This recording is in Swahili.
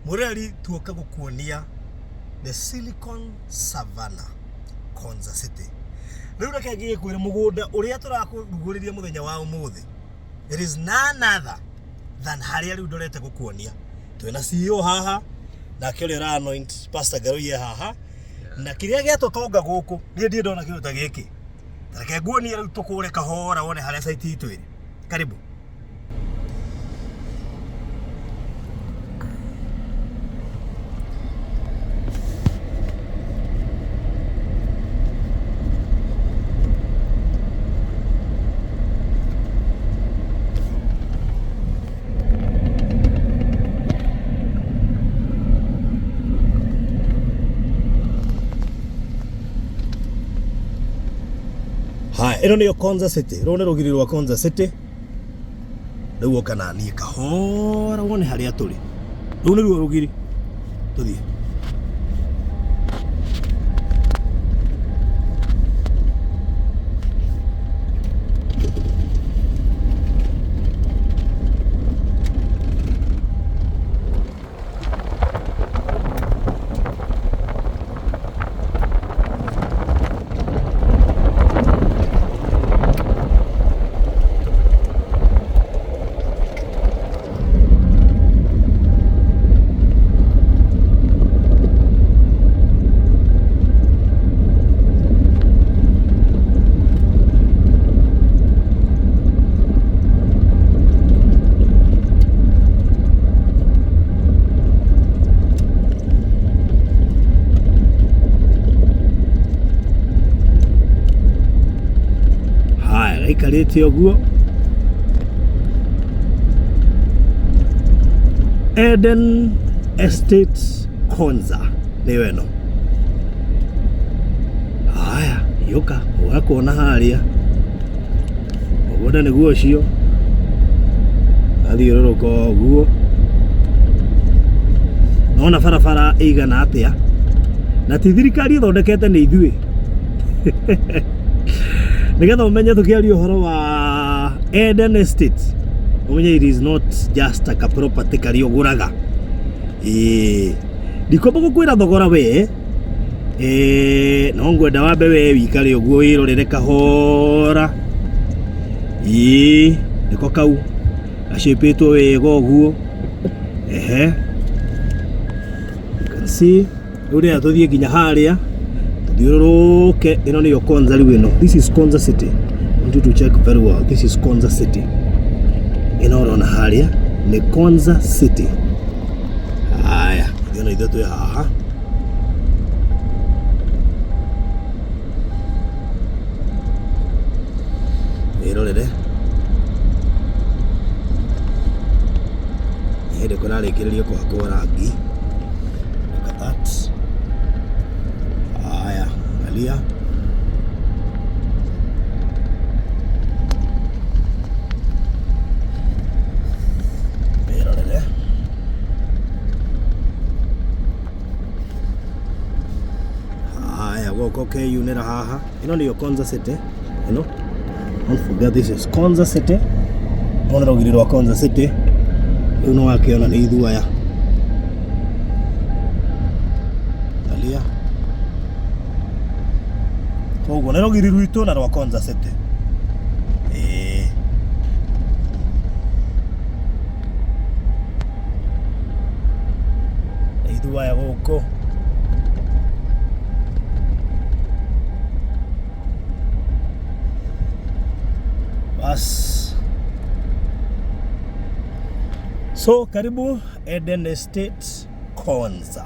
Mureri tuoka gukuonia the Silicon Savannah Konza City. Riu reke ngikwire mugunda uria turakuguriria muthenya wa umuthi. It is none other than haria riu ndorete gukuonia. Twina CEO haha na kile ra anoint Pastor Garuye haha na kiria giatutonga guku ni ndie ndona kindu ta giki. Reke nguonia riu tukure kahora wone haria site itu iri. Karibu. Hai, ino niyo Konza City. Rone rugiri rwa Konza City. Riu kana ni kahora wone haria turi. Riu ni rugiri. Tuthie. Ikarete oguo Eden Estate Konza niyo eno. Haya yoka wakuona haria mugunda niguo cio athiururuka oguo nona barabara igana atia na ti thirikari ithondekete ni ithui nigetha umenye tukiaria uhoro wa Eden Estate umenye it is not just a property kari oguraga ndikomba gukwira thogora we no ngwenda wambe we wikari oguo wirorere kahora niko kau gacipitwo wega oguo you can see uria tuthie nginya haria thiururuke. Ino niyo Konza riu ino. This is Konza City. I want you to check very well. This is Konza City. Ino rona haria ni Konza City. Haya, ndio ndio tu haha. Irorere. Hede kuna rekererio kwa rangi. Look at that. Haya, angalia. Irorere. Haya, woko unera haha. Ino niyo Konza City. Ino. Don't forget this is Konza City. Ona rugiri rwa Konza City. Uno wakiona ni ithuaya. Angalia. Koguo nä rogiri rwitå na rwa Konza City. Ithuaya gåkå bas. So karibu Eden Estate Konza.